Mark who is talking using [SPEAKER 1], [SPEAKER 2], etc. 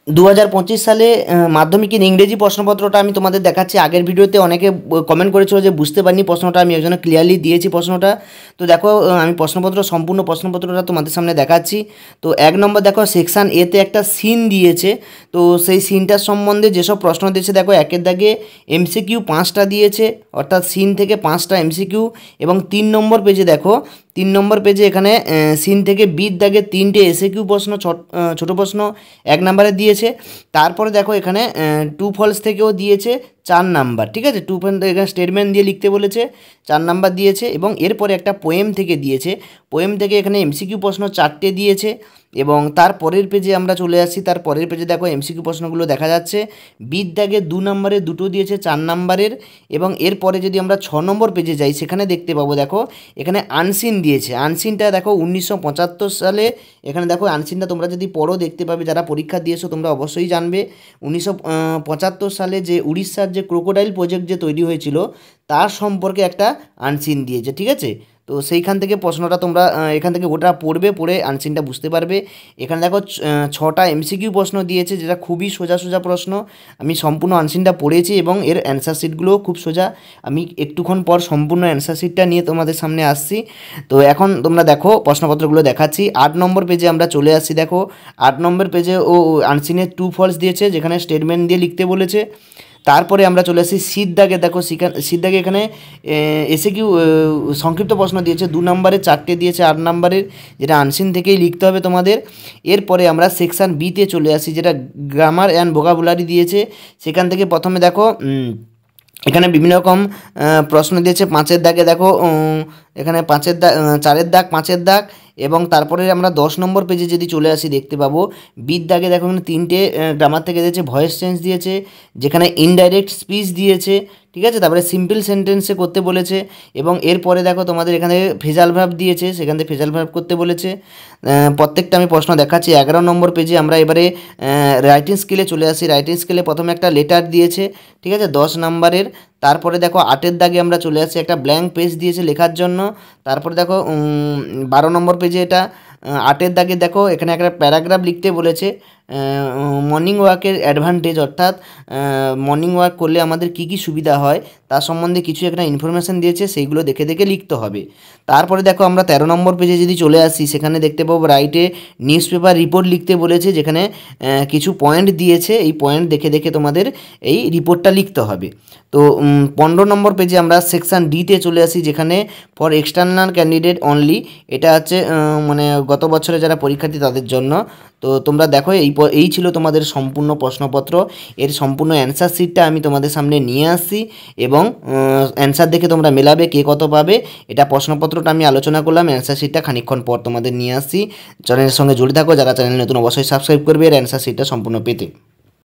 [SPEAKER 1] 2025 সালে মাধ্যমিকের ইংরেজি প্রশ্নপত্রটা আমি তোমাদের দেখাচ্ছি। আগের ভিডিওতে অনেকে কমেন্ট করেছিল যে বুঝতে পারিনি প্রশ্নটা, আমি একজনে ক্লিয়ারলি দিয়েছি প্রশ্নটা। তো দেখো আমি সম্পূর্ণ প্রশ্নপত্রটা তোমাদের সামনে দেখাচ্ছি। তো 1 নম্বর দেখো সেকশান এতে একটা সিন দিয়েছে। তো সেই সিনটার সম্বন্ধে যেসব প্রশ্ন দিয়েছে দেখো, একের দাগে এমসিকিউ 5টা দিয়েছে, অর্থাৎ সিন থেকে 5টা এমসিকিউ। এবং 3 নম্বর পেজে দেখো, 3 নম্বর পেজে এখানে সিন থেকে বির দাগে 3টে এসএকিউ প্রশ্ন, ছোটো প্রশ্ন 1 নম্বরে দিয়েছে। তারপরে দেখো এখানে টু ফলস থেকেও দিয়েছে 4 নাম্বার, ঠিক আছে। টু ফলস এখানে স্টেটমেন্ট দিয়ে লিখতে বলেছে, 4 নাম্বার দিয়েছে। এবং এরপরে একটা পোয়েম থেকে দিয়েছে, পোয়েম থেকে এখানে এমসিকিউ প্রশ্ন 4টে দিয়েছে। এবং তার পরের পেজে আমরা চলে আসছি, তার পরের পেজে দেখো এমসিকিউ প্রশ্নগুলো দেখা যাচ্ছে। বির দাগে 2 নম্বরে 2টো দিয়েছে 4 নাম্বারের। এবং এরপরে যদি আমরা 6 নম্বর পেজে যাই, সেখানে দেখতে পাবো দেখো এখানে আনসিন দিয়েছে। আনসিনটা দেখো 1975 সালে, এখানে দেখো আনসিনটা তোমরা যদি পড়ো দেখতে পাবে, যারা পরীক্ষা দিয়েছো তোমরা অবশ্যই জানবে। 1975 সালে যে উড়িষ্যার যে ক্রোকোডাইল প্রজেক্ট যে তৈরি হয়েছিল, তার সম্পর্কে একটা আনসিন দিয়েছে, ঠিক আছে। তো সেইখান থেকে প্রশ্নটা তোমরা এখান থেকে ওটা পড়বে, পড়ে আনসিনটা বুঝতে পারবে। এখানে দেখো 6টা এমসিকিউ প্রশ্ন দিয়েছে, যেটা খুবই সোজা সোজা প্রশ্ন। আমি সম্পূর্ণ আনসিনটা পড়েছি এবং এর অ্যান্সার শিটগুলোও খুব সোজা। আমি একটুক্ষণ পর সম্পূর্ণ অ্যান্সার শিটটা নিয়ে তোমাদের সামনে আসছি। তো এখন তোমরা দেখো প্রশ্নপত্রগুলো দেখাচ্ছি। 8 নম্বর পেজে আমরা চলে আসছি। দেখো 8 নম্বর পেজে ও আনসিনের টু ফলস দিয়েছে, যেখানে স্টেটমেন্ট দিয়ে লিখতে বলেছে। তারপরে আমরা চলে আসি সিদ্ধাগে। দেখো সিদ্ধাগে এখানে এসএকিউ সংক্ষিপ্ত প্রশ্ন দিয়েছে, 2 নম্বরে 4টে দিয়েছে 8 নম্বরের, যেটা আনসিন থেকেই লিখতে হবে তোমাদের। এরপরে আমরা সেকশান বিতে চলে আসি, যেটা গ্রামার অ্যান্ড ভোকাবুলারি দিয়েছে। সেখান থেকে প্রথমে দেখো এখানে বিভিন্ন রকম প্রশ্ন দিয়েছে। 5এর দাগে দেখো এখানে 5এর দাগ, 4এর দাগ, 5এর দাগ। এবং তারপরে আমরা 10 নম্বর পেজে যদি চলে আসি দেখতে পাবো বির দাগে দেখো এখানে 3টে গ্রামার থেকে দিয়েছে, ভয়েস চেঞ্জ দিয়েছে, যেখানে ইনডাইরেক্ট স্পিচ দিয়েছে, ঠিক আছে। তারপরে সিম্পল সেন্টেন্সে করতে বলেছে। এবং এরপরে দেখো তোমাদের এখানে ফেজাল ভার্ব দিয়েছে, সেখান থেকে ফেজাল ভার্ব করতে বলেছে। প্রত্যেকটা আমি প্রশ্ন দেখাচ্ছি। 11 নম্বর পেজে আমরা এবারে রাইটিং স্কিলে চলে আসি। রাইটিং স্কিলে প্রথমে একটা লেটার দিয়েছে, ঠিক আছে, 10 নম্বরের। তারপরে দেখো 8এর দাগে আমরা চলে আসি, একটা ব্ল্যাঙ্ক পেজ দিয়েছে লেখার জন্য। তারপরে দেখো 12 নম্বর পেজে এটা 8এর দাগে দেখো এখানে একটা প্যারাগ্রাফ লিখতে বলেছে। মর্নিং ওয়াকের অ্যাডভান্টেজ, অর্থাৎ মর্নিং ওয়াক করলে আমাদের কী কী সুবিধা হয় তার সম্বন্ধে কিছু একটা ইনফরমেশান দিয়েছে, সেইগুলো দেখে দেখে লিখতে হবে। তারপরে দেখো আমরা 13 নম্বর পেজে যদি চলে আসি, সেখানে দেখতে পাবো রাইটে নিউজ পেপার রিপোর্ট লিখতে বলেছে, যেখানে কিছু পয়েন্ট দিয়েছে। এই পয়েন্ট দেখে দেখে তোমাদের এই রিপোর্টটা লিখতে হবে। তো 15 নম্বর পেজে আমরা সেকশান ডিতে চলে আসি, যেখানে ফর এক্সটার্নাল ক্যান্ডিডেট অনলি, এটা হচ্ছে মানে গত বছরে যারা পরীক্ষার্থী তাদের জন্য। তো তোমরা দেখো এই ছিল তোমাদের সম্পূর্ণ প্রশ্নপত্র। এর সম্পূর্ণ অ্যান্সার শিটটা আমি তোমাদের সামনে নিয়ে আসছি এবং অ্যান্সার দেখে তোমরা মেলাবে কে কত পাবে। এটা প্রশ্নপত্রটা আমি আলোচনা করলাম, অ্যান্সার শিটটা খানিকক্ষণ পর তোমাদের নিয়ে আসছি। চ্যানেলের সঙ্গে জুড়ে থাকো, যারা চ্যানেল নতুন অবশ্যই সাবস্ক্রাইব করবে এর অ্যান্সার শিটটা সম্পূর্ণ পেতে।